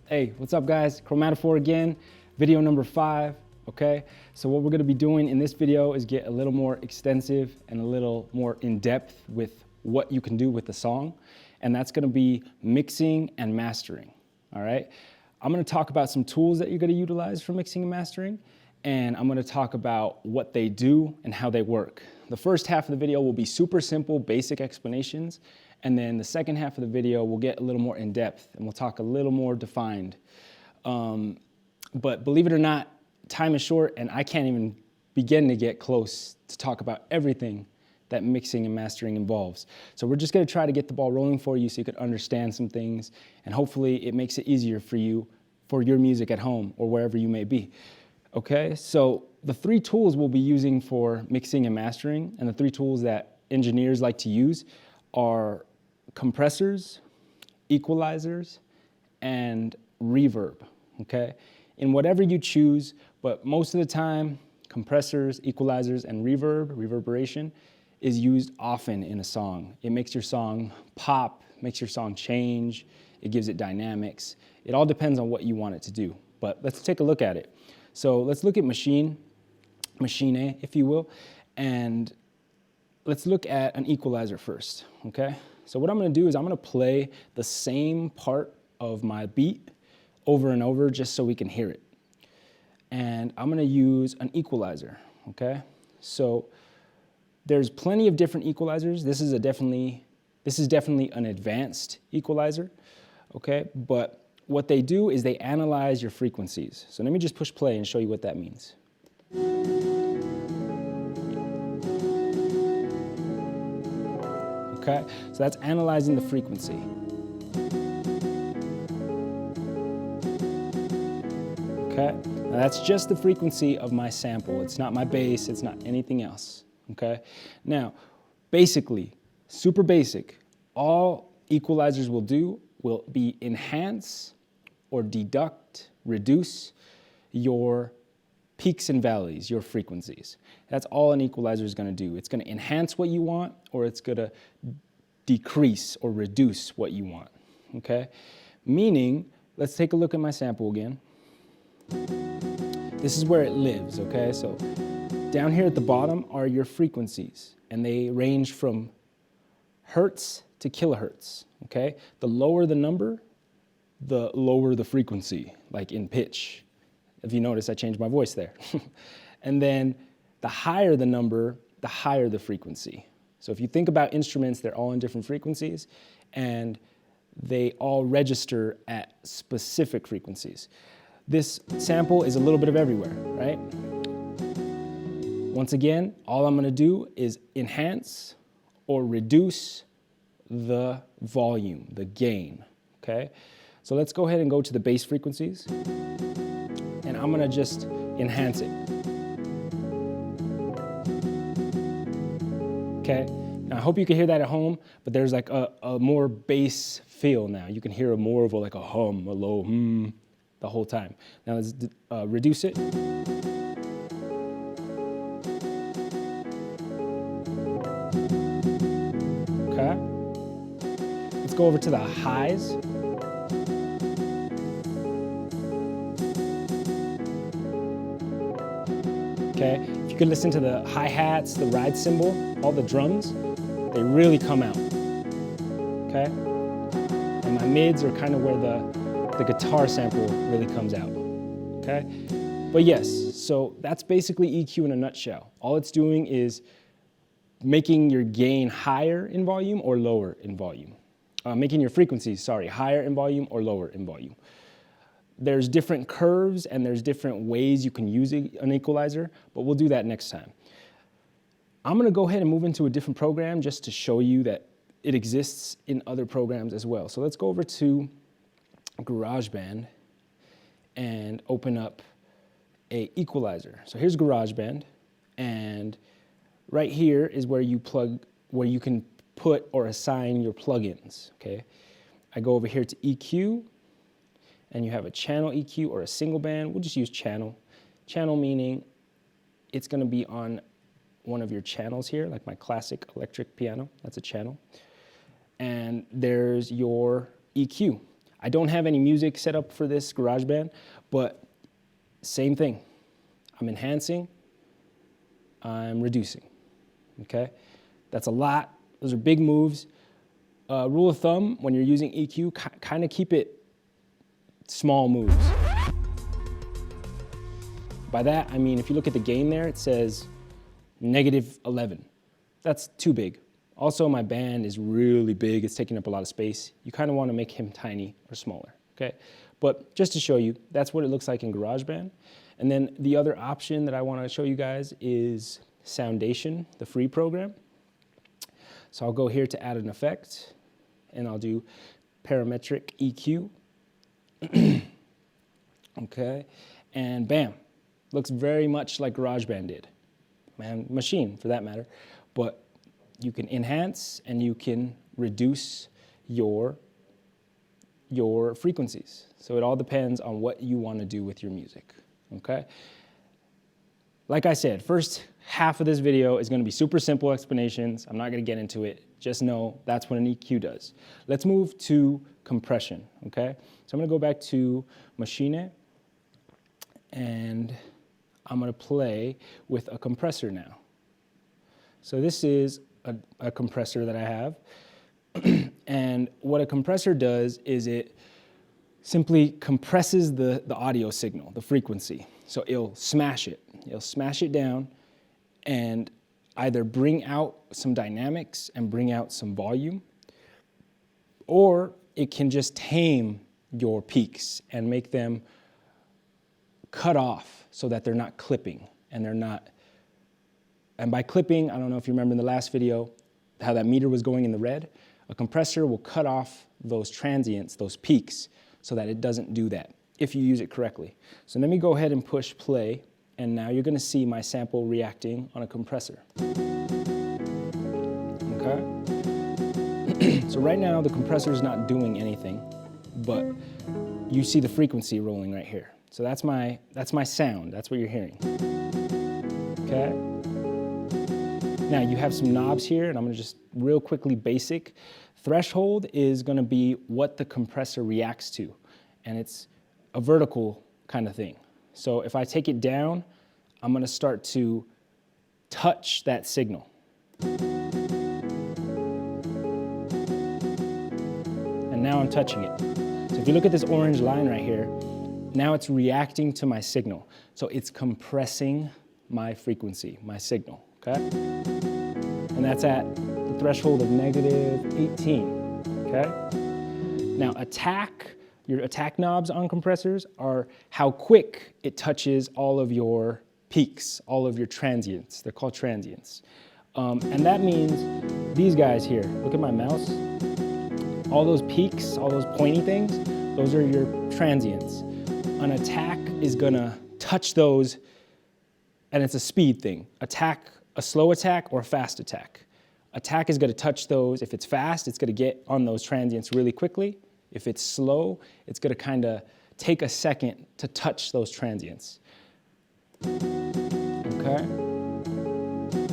Hey, what's up guys? Kromatopher again, video number 5, okay? So what we're gonna be doing in this video is get a little more extensive and a little more in-depth with what you can do with the song, and that's gonna be mixing and mastering, all right? I'm gonna talk about some tools that you're gonna utilize for mixing and mastering, and I'm gonna talk about what they do and how they work. The first half of the video will be super simple, basic explanations, and then the second half of the video will get a little more in-depth and we'll talk a little more defined. But believe it or not, time is short and I can't even begin to get close to talk about everything that mixing and mastering involves. So we're just gonna try to get the ball rolling for you so you can understand some things, and hopefully it makes it easier for you for your music at home or wherever you may be. Okay, so the 3 tools we'll be using for mixing and mastering, and the 3 tools that engineers like to use, are compressors, equalizers, and reverb, okay? In whatever you choose, but most of the time, compressors, equalizers, and reverberation, is used often in a song. It makes your song pop, makes your song change, it gives it dynamics. It all depends on what you want it to do, but let's take a look at it. So let's look at machine A, if you will, and let's look at an equalizer first, okay? So what I'm gonna do is I'm gonna play the same part of my beat over and over just so we can hear it. And I'm gonna use an equalizer, okay? So there's plenty of different equalizers. This is definitely an advanced equalizer, okay? But what they do is they analyze your frequencies. So let me just push play and show you what that means. Okay, so that's analyzing the frequency. Okay, now that's just the frequency of my sample. It's not my bass, it's not anything else. Okay, now basically, super basic, all equalizers will do will be enhance or deduct, reduce your peaks and valleys, your frequencies. That's all an equalizer is going to do. It's going to enhance what you want, or it's going to decrease or reduce what you want, okay? Meaning, let's take a look at my sample again. This is where it lives, okay? So down here at the bottom are your frequencies, and they range from hertz to kilohertz, okay? The lower the number, the lower the frequency, like in pitch. If you notice, I changed my voice there. And then the higher the number, the higher the frequency. So if you think about instruments, they're all in different frequencies, and they all register at specific frequencies. This sample is a little bit of everywhere, right? Once again, all I'm gonna do is enhance or reduce the volume, the gain, okay? So let's go ahead and go to the bass frequencies. And I'm gonna just enhance it. Okay, now I hope you can hear that at home, but there's like a more bass feel now. You can hear more of like a hum, a low the whole time. Now let's reduce it. Okay, let's go over to the highs. Okay, if you could listen to the hi-hats, the ride cymbal, all the drums, they really come out, okay? And my mids are kind of where the guitar sample really comes out, okay? But yes, so that's basically EQ in a nutshell. All it's doing is making your gain higher in volume or lower in volume. Making your frequencies, higher in volume or lower in volume. There's different curves and there's different ways you can use an equalizer, but we'll do that next time. I'm gonna go ahead and move into a different program just to show you that it exists in other programs as well. So let's go over to Garageband and open up a equalizer. So here's Garageband, and right here is where you can put or assign your plugins, okay? I go over here to EQ, and you have a channel EQ or a single band. We'll just use channel. Channel meaning it's gonna be on one of your channels here, like my classic electric piano, that's a channel. And there's your EQ. I don't have any music set up for this GarageBand, but same thing. I'm enhancing, I'm reducing, okay? That's a lot. Those are big moves. Rule of thumb, when you're using EQ, kind of keep it small moves. By that, I mean, if you look at the gain there, it says -11. That's too big. Also, my band is really big. It's taking up a lot of space. You kind of want to make him tiny or smaller, okay? But just to show you, that's what it looks like in GarageBand. And then the other option that I want to show you guys is Soundation, the free program. So I'll go here to add an effect, and I'll do parametric EQ. Okay, and bam, looks very much like GarageBand did, and Machine for that matter. But you can enhance and you can reduce your frequencies. So it all depends on what you want to do with your music, okay? Like I said, first half of this video is going to be super simple explanations. I'm not going to get into it. Just know that's what an EQ does. Let's move to compression, okay? So I'm going to go back to Machine, and I'm going to play with a compressor now. So this is a compressor that I have. And what a compressor does is it simply compresses the audio signal, the frequency. So it'll smash it. It'll smash it down and either bring out some dynamics and bring out some volume, or it can just tame your peaks and make them cut off so that they're not clipping and they're not. And by clipping, I don't know if you remember in the last video how that meter was going in the red. A compressor will cut off those transients, those peaks, so that it doesn't do that if you use it correctly. So let me go ahead and push play, and now you're going to see my sample reacting on a compressor. Okay? So right now the compressor is not doing anything, but you see the frequency rolling right here. So that's my sound. That's what you're hearing. Okay? Now you have some knobs here, and I'm going to just real quickly basic. Threshold is going to be what the compressor reacts to, and it's a vertical kind of thing. So if I take it down, I'm going to start to touch that signal. And now I'm touching it. So if you look at this orange line right here, now it's reacting to my signal. So it's compressing my frequency, my signal, okay? And that's at the threshold of -18, okay? Now your attack knobs on compressors are how quick it touches all of your peaks, all of your transients. They're called transients. And that means these guys here, look at my mouse. All those peaks, all those pointy things, those are your transients. An attack is gonna touch those, and it's a speed thing. A slow attack or a fast attack. Attack is gonna touch those. If it's fast, it's gonna get on those transients really quickly. If it's slow, it's gonna kinda take a second to touch those transients. Okay?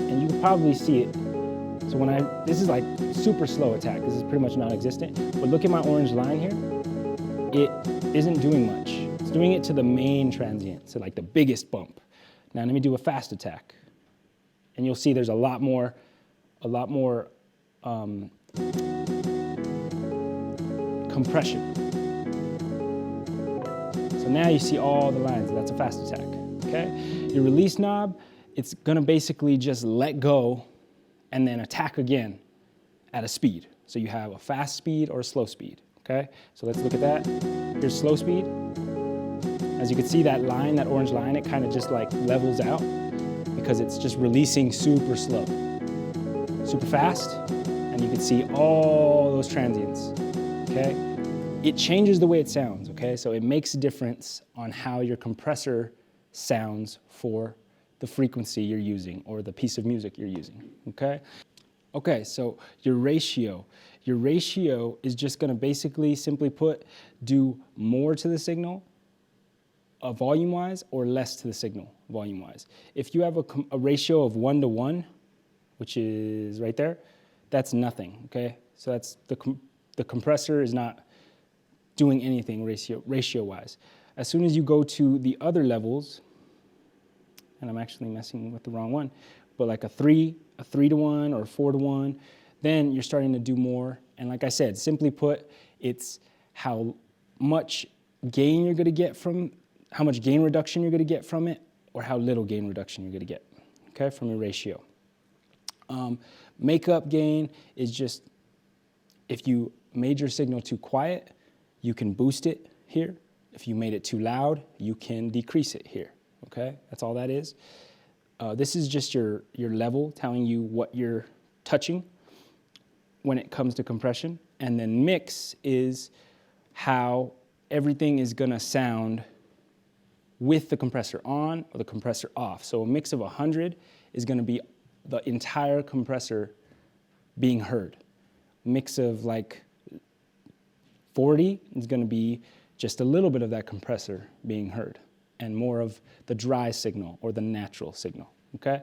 And you can probably see it. So this is like super slow attack. This is pretty much non-existent. But look at my orange line here. It isn't doing much. It's doing it to the main transient, so like the biggest bump. Now let me do a fast attack. And you'll see there's a lot more compression. So now you see all the lines. That's a fast attack, okay? Your release knob, it's gonna basically just let go and then attack again at a speed. So you have a fast speed or a slow speed, okay? So let's look at that. Here's slow speed. As you can see, that line, that orange line, it kind of just like levels out because it's just releasing super slow, super fast, and you can see all those transients, okay? It changes the way it sounds, okay? So it makes a difference on how your compressor sounds for the frequency you're using or the piece of music you're using, okay? Okay, so your ratio. Your ratio is just gonna basically, simply put, do more to the signal volume-wise or less to the signal volume-wise. If you have a ratio of 1:1, which is right there, that's nothing, okay? So that's the compressor is not doing anything ratio-wise. As soon as you go to the other levels, and I'm actually messing with the wrong one, but like a 3 to 1 or a 4 to 1, then you're starting to do more. And like I said, simply put, it's how much gain you're gonna get from, how much gain reduction you're gonna get from it, or how little gain reduction you're gonna get, okay, from your ratio. Makeup gain is just, if you made your signal too quiet, you can boost it here. If you made it too loud, you can decrease it here, okay? That's all that is. This is just your level telling you what you're touching when it comes to compression. And then mix is how everything is gonna sound with the compressor on or the compressor off. So a mix of 100 is gonna be the entire compressor being heard. Mix of like 40 is gonna be just a little bit of that compressor being heard and more of the dry signal or the natural signal, okay?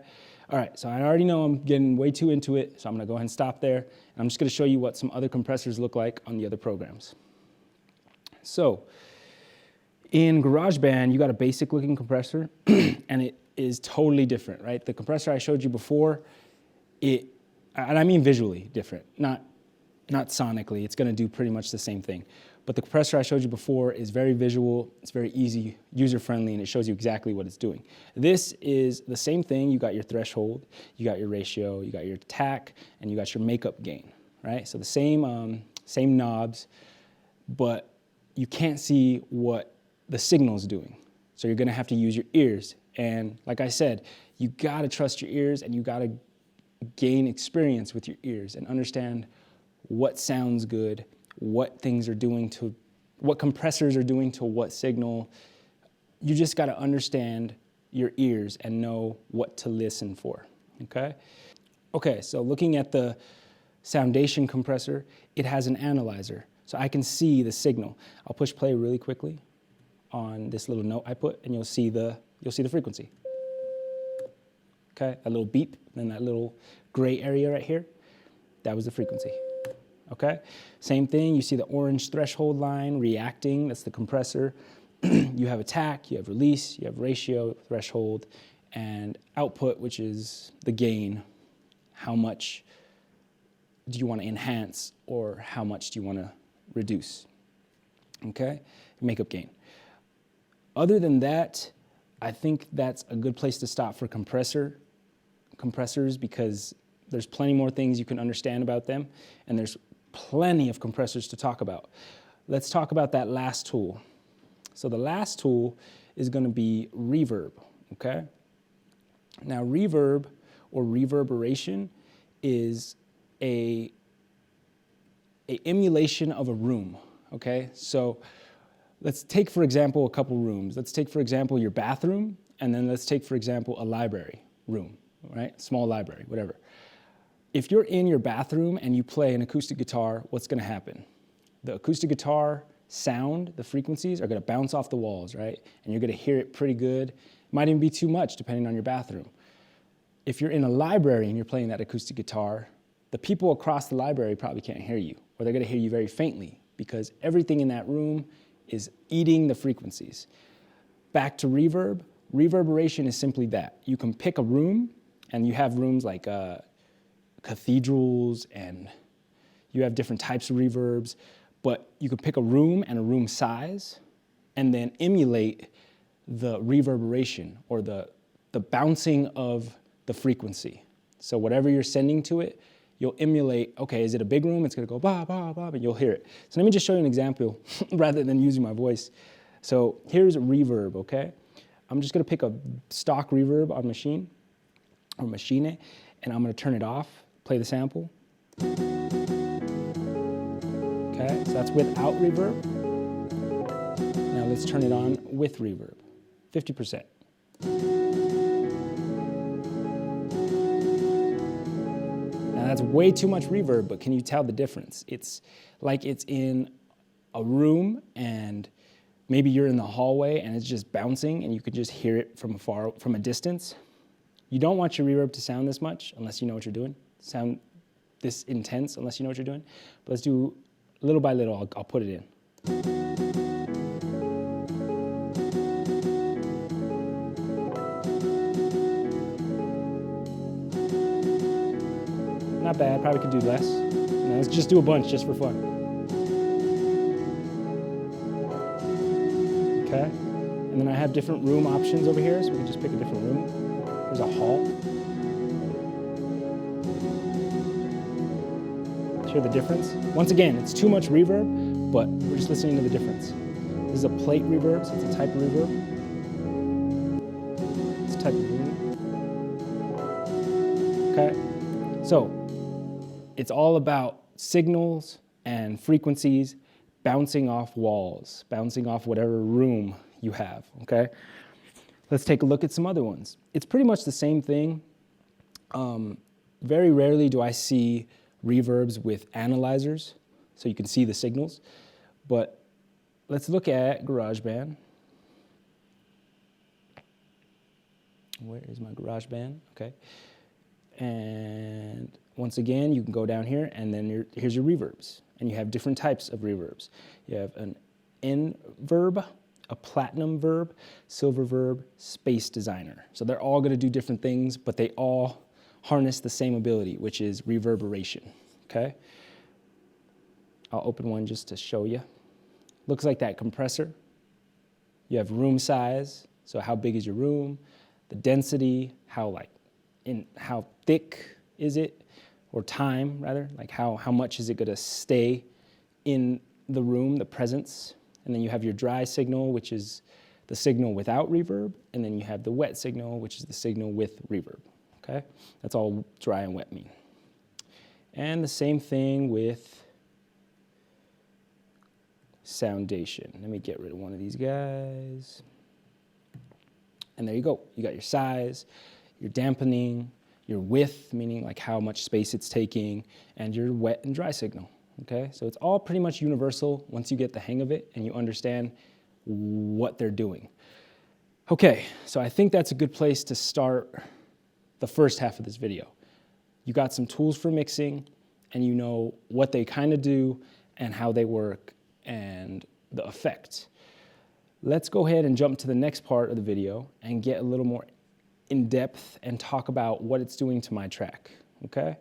All right, so I already know I'm getting way too into it, so I'm gonna go ahead and stop there. And I'm just gonna show you what some other compressors look like on the other programs. So in GarageBand, you got a basic looking compressor and it is totally different, right? The compressor I showed you before, and I mean visually different, not sonically. It's gonna do pretty much the same thing. But the compressor I showed you before is very visual, it's very easy, user-friendly, and it shows you exactly what it's doing. This is the same thing. You got your threshold, you got your ratio, you got your attack, and you got your makeup gain, right? So the same knobs, but you can't see what the signal's doing. So you're gonna have to use your ears. And like I said, you gotta trust your ears and you gotta gain experience with your ears and understand what sounds good, what things are doing to, what compressors are doing to what signal. You just gotta understand your ears and know what to listen for, okay? Okay, so looking at the Soundation compressor, it has an analyzer. So I can see the signal. I'll push play really quickly on this little note I put and you'll see the frequency. Okay, a little beep, then that little gray area right here, that was the frequency. Okay, same thing, you see the orange threshold line reacting, that's the compressor. You have attack, you have release, you have ratio, threshold, and output, which is the gain. How much do you want to enhance or how much do you want to reduce? Okay, makeup gain. Other than that, I think that's a good place to stop for compressors because there's plenty more things you can understand about them and there's plenty of compressors to talk about. Let's talk about that last tool. So the last tool is going to be reverb, okay? Now reverb or reverberation is a emulation of a room, okay? So let's take, for example, a couple rooms. Let's take, for example, your bathroom, and then let's take, for example, a library room, right? Small library, whatever. If you're in your bathroom and you play an acoustic guitar, what's gonna happen? The acoustic guitar sound, the frequencies are gonna bounce off the walls, right? And you're gonna hear it pretty good. It might even be too much depending on your bathroom. If you're in a library and you're playing that acoustic guitar, the people across the library probably can't hear you, or they're gonna hear you very faintly because everything in that room is eating the frequencies. Back to reverb, reverberation is simply that. You can pick a room, and you have rooms like cathedrals, and you have different types of reverbs, but you can pick a room and a room size, and then emulate the reverberation, or the bouncing of the frequency. So whatever you're sending to it, you'll emulate, okay, is it a big room? It's gonna go ba, ba, ba, and you'll hear it. So let me just show you an example rather than using my voice. So here's a reverb, okay? I'm just gonna pick a stock reverb on Machine, and I'm gonna turn it off, play the sample. Okay, so that's without reverb. Now let's turn it on with reverb, 50%. That's way too much reverb, but can you tell the difference? It's like it's in a room and maybe you're in the hallway and it's just bouncing and you could just hear it from a distance. You don't want your reverb to sound this much unless you know what you're doing. Sound this intense unless you know what you're doing. But let's do little by little, I'll put it in. Not bad, probably could do less. Now let's just do a bunch just for fun. Okay, and then I have different room options over here, so we can just pick a different room. There's a hall. Hear the difference? Once again, it's too much reverb, but we're just listening to the difference. This is a plate reverb, so it's a type of reverb. It's a type of room. Okay, so it's all about signals and frequencies bouncing off walls, bouncing off whatever room you have, okay? Let's take a look at some other ones. It's pretty much the same thing. Very rarely do I see reverbs with analyzers, so you can see the signals. But let's look at Garageband. Where is my Garageband? Okay. And once again, you can go down here, and then here's your reverbs. And you have different types of reverbs. You have an N verb, a platinum verb, silver verb, space designer. So they're all going to do different things, but they all harness the same ability, which is reverberation, okay? I'll open one just to show you. Looks like that compressor. You have room size, so how big is your room? The density, how thick is it? Or time, rather, like how much is it gonna stay in the room, the presence? And then you have your dry signal, which is the signal without reverb, and then you have the wet signal, which is the signal with reverb, okay? That's all dry and wet mean. And the same thing with soundation. Let me get rid of one of these guys. And there you go. You got your size, your dampening, your width, meaning like how much space it's taking, and your wet and dry signal, okay? So it's all pretty much universal once you get the hang of it and you understand what they're doing. Okay, so I think that's a good place to start the first half of this video. You got some tools for mixing, and you know what they kind of do and how they work and the effect. Let's go ahead and jump to the next part of the video and get a little more in depth and talk about what it's doing to my track, okay?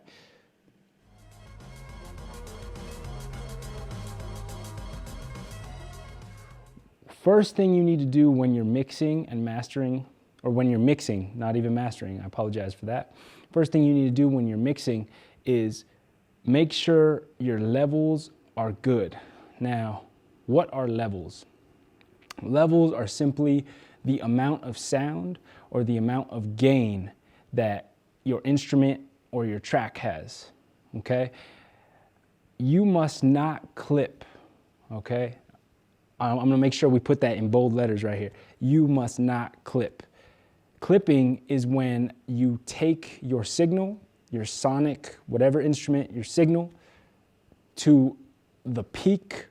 First thing you need to do when you're mixing and mastering, or when you're mixing, not even mastering, I apologize for that. First thing you need to do when you're mixing is make sure your levels are good. Now, what are levels? Levels are simply the amount of sound or the amount of gain that your instrument or your track has, okay? You must not clip, okay? I'm gonna make sure we put that in bold letters right here. You must not clip. Clipping is when you take your signal, your sonic, whatever instrument, your signal, to the peak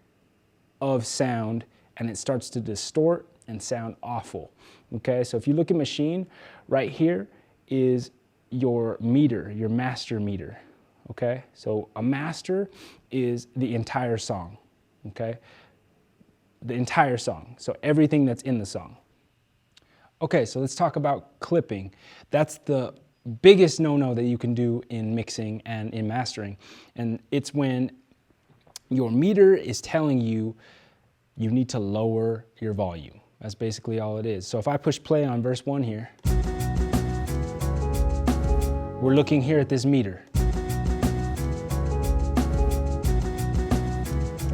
of sound, and it starts to distort and sound awful, okay? So if you look at machine, right here is your meter, your master meter, okay? So a master is the entire song, okay? The entire song, so everything that's in the song. Okay, so let's talk about clipping. That's the biggest no-no that you can do in mixing and in mastering, and it's when your meter is telling you you need to lower your volume. That's basically all it is. So if I push play on verse 1 here, we're looking here at this meter.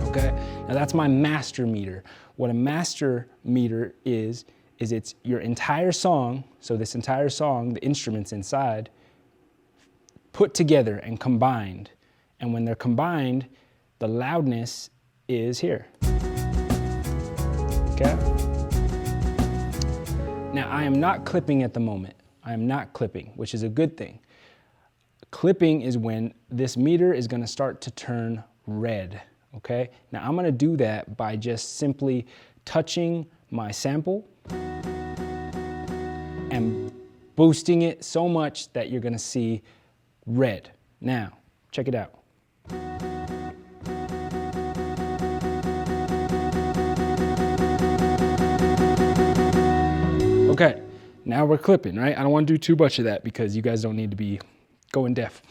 Okay, now that's my master meter. What a master meter is it's your entire song, so this entire song, the instruments inside, put together and combined. And when they're combined, the loudness is here. Okay? Now, I am not clipping at the moment. I am not clipping, which is a good thing. Clipping is when this meter is gonna start to turn red, okay? Now, I'm gonna do that by just simply touching my sample and boosting it so much that you're gonna see red. Now, check it out. Okay, now we're clipping, right? I don't want to do too much of that because you guys don't need to be going deaf.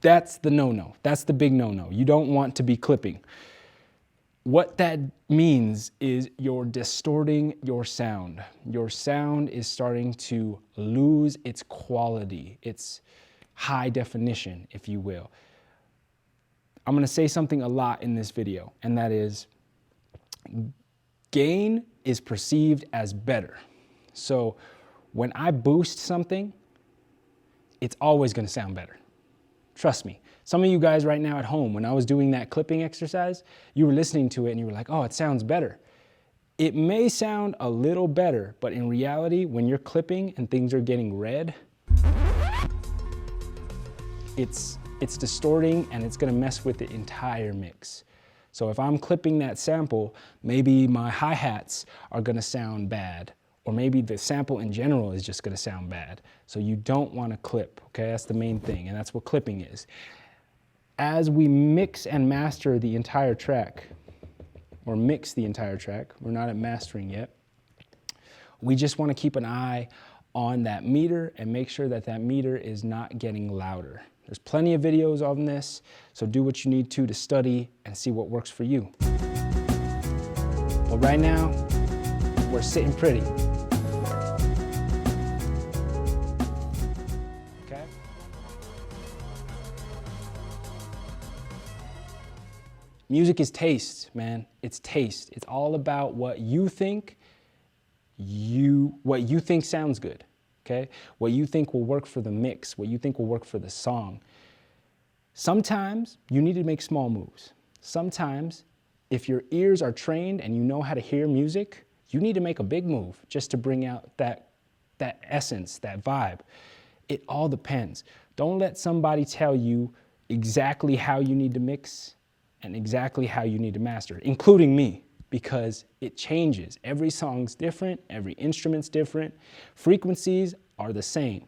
That's the no-no. That's the big no-no. You don't want to be clipping. What that means is you're distorting your sound. Your sound is starting to lose its quality, its high definition, if you will. I'm gonna say something a lot in this video, and that is gain is perceived as better. So when I boost something, it's always gonna sound better. Trust me. Some of you guys right now at home, when I was doing that clipping exercise, you were listening to it and you were like, oh, it sounds better. It may sound a little better, but in reality, when you're clipping and things are getting red, it's distorting and it's gonna mess with the entire mix. So if I'm clipping that sample, maybe my hi-hats are gonna sound bad, or maybe the sample in general is just gonna sound bad. So you don't wanna clip, okay? That's the main thing, and that's what clipping is. As we mix and master the entire track, or mix the entire track, we're not at mastering yet, we just wanna keep an eye on that meter and make sure that that meter is not getting louder. There's plenty of videos on this, so do what you need to study and see what works for you. But right now, we're sitting pretty. Okay? Music is taste, man. It's taste. It's all about what you think sounds good. Okay? What you think will work for the mix, what you think will work for the song. Sometimes you need to make small moves. Sometimes if your ears are trained and you know how to hear music, you need to make a big move just to bring out that essence, that vibe. It all depends. Don't let somebody tell you exactly how you need to mix and exactly how you need to master, including me, because it changes. Every song's different, every instrument's different. Frequencies are the same,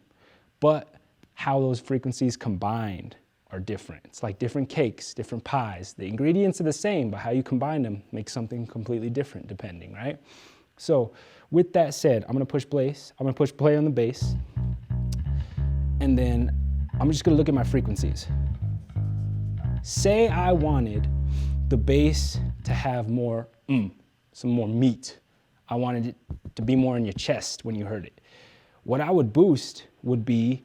but how those frequencies combined are different. It's like different cakes, different pies. The ingredients are the same, but how you combine them makes something completely different depending, right? So with that said, I'm gonna push play on the bass, and then I'm just gonna look at my frequencies. Say I wanted the bass to have more some more meat. I wanted it to be more in your chest when you heard it. What I would boost would be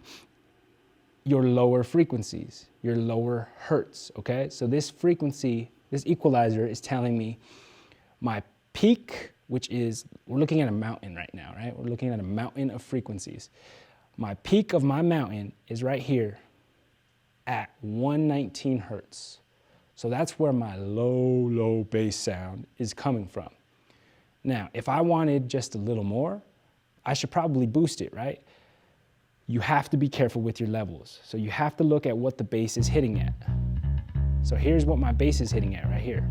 your lower frequencies, your lower hertz, okay? So this frequency, this equalizer is telling me my peak, which is, we're looking at a mountain right now, right? We're looking at a mountain of frequencies. My peak of my mountain is right here at 119 hertz. So that's where my low bass sound is coming from. Now, if I wanted just a little more, I should probably boost it, right? You have to be careful with your levels. So you have to look at what the bass is hitting at. So here's what my bass is hitting at right here.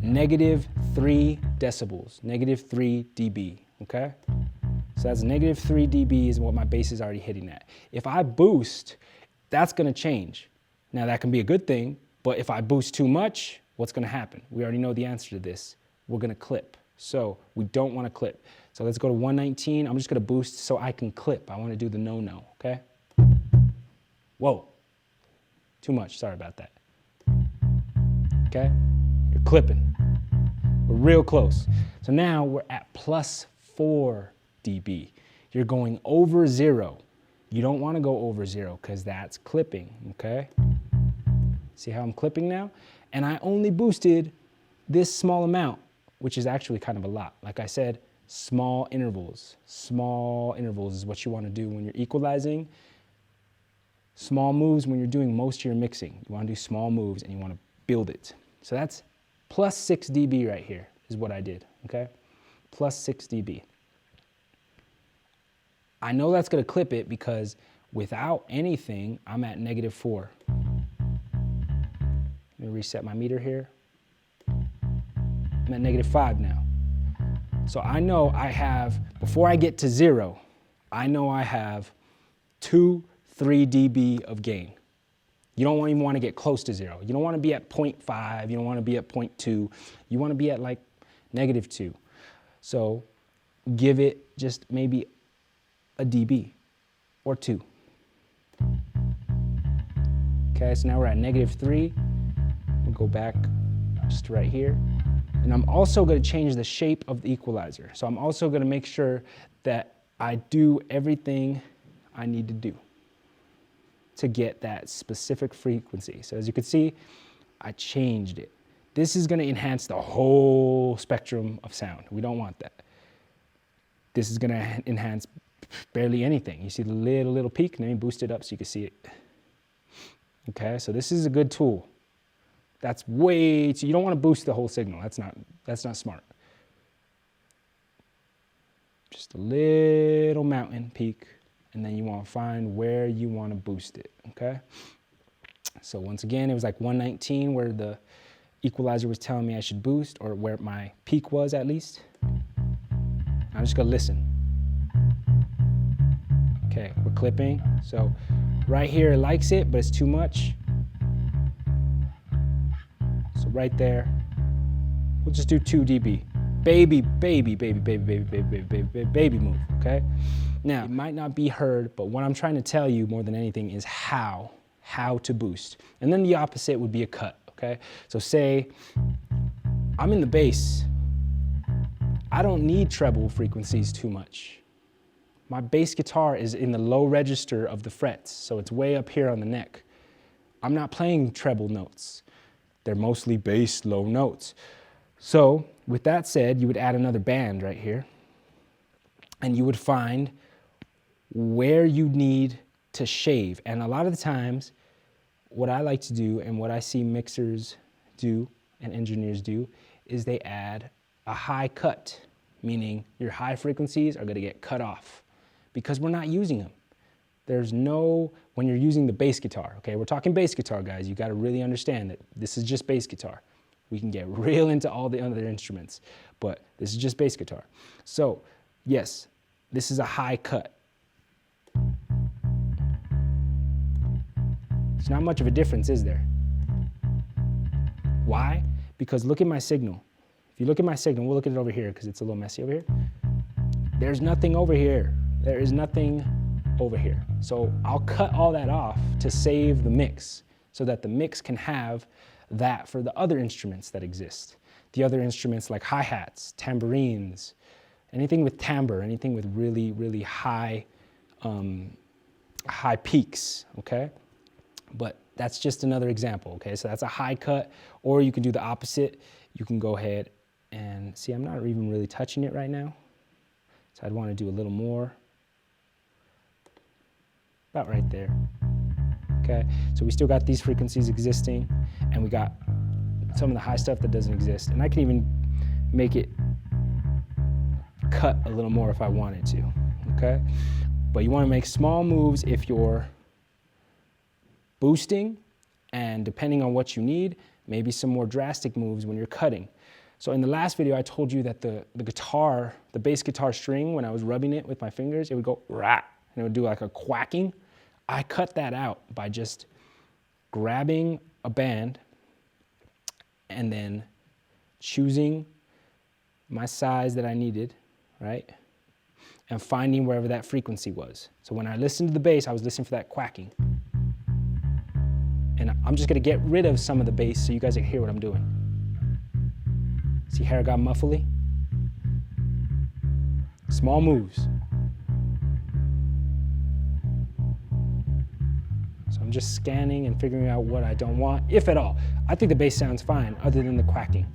-3 decibels, -3 dB, okay? So that's -3 dB is what my bass is already hitting at. If I boost, that's gonna change. Now that can be a good thing, but if I boost too much, what's gonna happen? We already know the answer to this. We're gonna clip. So we don't wanna clip. So let's go to 119. I'm just gonna boost so I can clip. I wanna do the no-no, okay? Whoa, too much, sorry about that. Okay, you're clipping. We're real close. So now we're at +4 dB. You're going over 0. You don't wanna go over 0 because that's clipping, okay? See how I'm clipping now? And I only boosted this small amount, which is actually kind of a lot. Like I said, small intervals. Small intervals is what you wanna do when you're equalizing. Small moves when you're doing most of your mixing. You wanna do small moves and you wanna build it. So that's +6 dB right here is what I did, okay? +6 dB. I know that's gonna clip it because without anything, I'm at -4. Let me reset my meter here. I'm at -5 now. So I know I have, before I get to 0, I know I have 2-3 dB of gain. You don't even wanna get close to 0. You don't wanna be at 0.5, you don't wanna be at 0.2, you wanna be at like -2. So give it just maybe a dB or 2. Okay, so now we're at -3. We'll go back just right here. And I'm also going to change the shape of the equalizer. So I'm also going to make sure that I do everything I need to do to get that specific frequency. So as you can see, I changed it. This is going to enhance the whole spectrum of sound. We don't want that. This is going to enhance barely anything. You see the little peak, and then you boost it up so you can see it. Okay, so this is a good tool. That's way too, you don't want to boost the whole signal. That's not smart. Just a little mountain peak, and then you want to find where you want to boost it, okay? So once again, it was like 119 where the equalizer was telling me I should boost, or where my peak was at least. I'm just gonna listen. Okay, we're clipping. So right here it likes it, but it's too much. So right there, we'll just do 2 dB. Baby move, okay? Now, it might not be heard, but what I'm trying to tell you more than anything is how to boost. And then the opposite would be a cut, okay? So say I'm in the bass. I don't need treble frequencies too much. My bass guitar is in the low register of the frets, so it's way up here on the neck. I'm not playing treble notes. They're mostly bass low notes. So with that said, you would add another band right here, and you would find where you need to shave. And a lot of the times, what I like to do and what I see mixers do and engineers do is they add a high cut, meaning your high frequencies are gonna get cut off because we're not using them. There's no, when you're using the bass guitar, okay, we're talking bass guitar, guys, you gotta really understand that this is just bass guitar. We can get real into all the other instruments, but this is just bass guitar. So, yes, this is a high cut. There's not much of a difference, is there? Why? Because look at my signal. If you look at my signal, we'll look at it over here because it's a little messy over here. There's nothing over here. There is nothing over here. So I'll cut all that off to save the mix so that the mix can have that for the other instruments that exist. The other instruments like hi-hats, tambourines, anything with timbre, anything with really, really high, high peaks, okay? But that's just another example, okay? So that's a high cut, or you can do the opposite. You can go ahead and see, I'm not even really touching it right now. So I'd want to do a little more. About right there. Okay, so we still got these frequencies existing, and we got some of the high stuff that doesn't exist. And I can even make it cut a little more if I wanted to, okay? But you want to make small moves if you're boosting, and depending on what you need, maybe some more drastic moves when you're cutting. So in the last video, I told you that the guitar, the bass guitar string, when I was rubbing it with my fingers, it would go rah, and it would do like a quacking. I cut that out by just grabbing a band and then choosing my size that I needed, right? And finding wherever that frequency was. So when I listened to the bass, I was listening for that quacking. And I'm just gonna get rid of some of the bass so you guys can hear what I'm doing. See how it got muffly? Small moves. So I'm just scanning and figuring out what I don't want, if at all. I think the bass sounds fine, other than the quacking.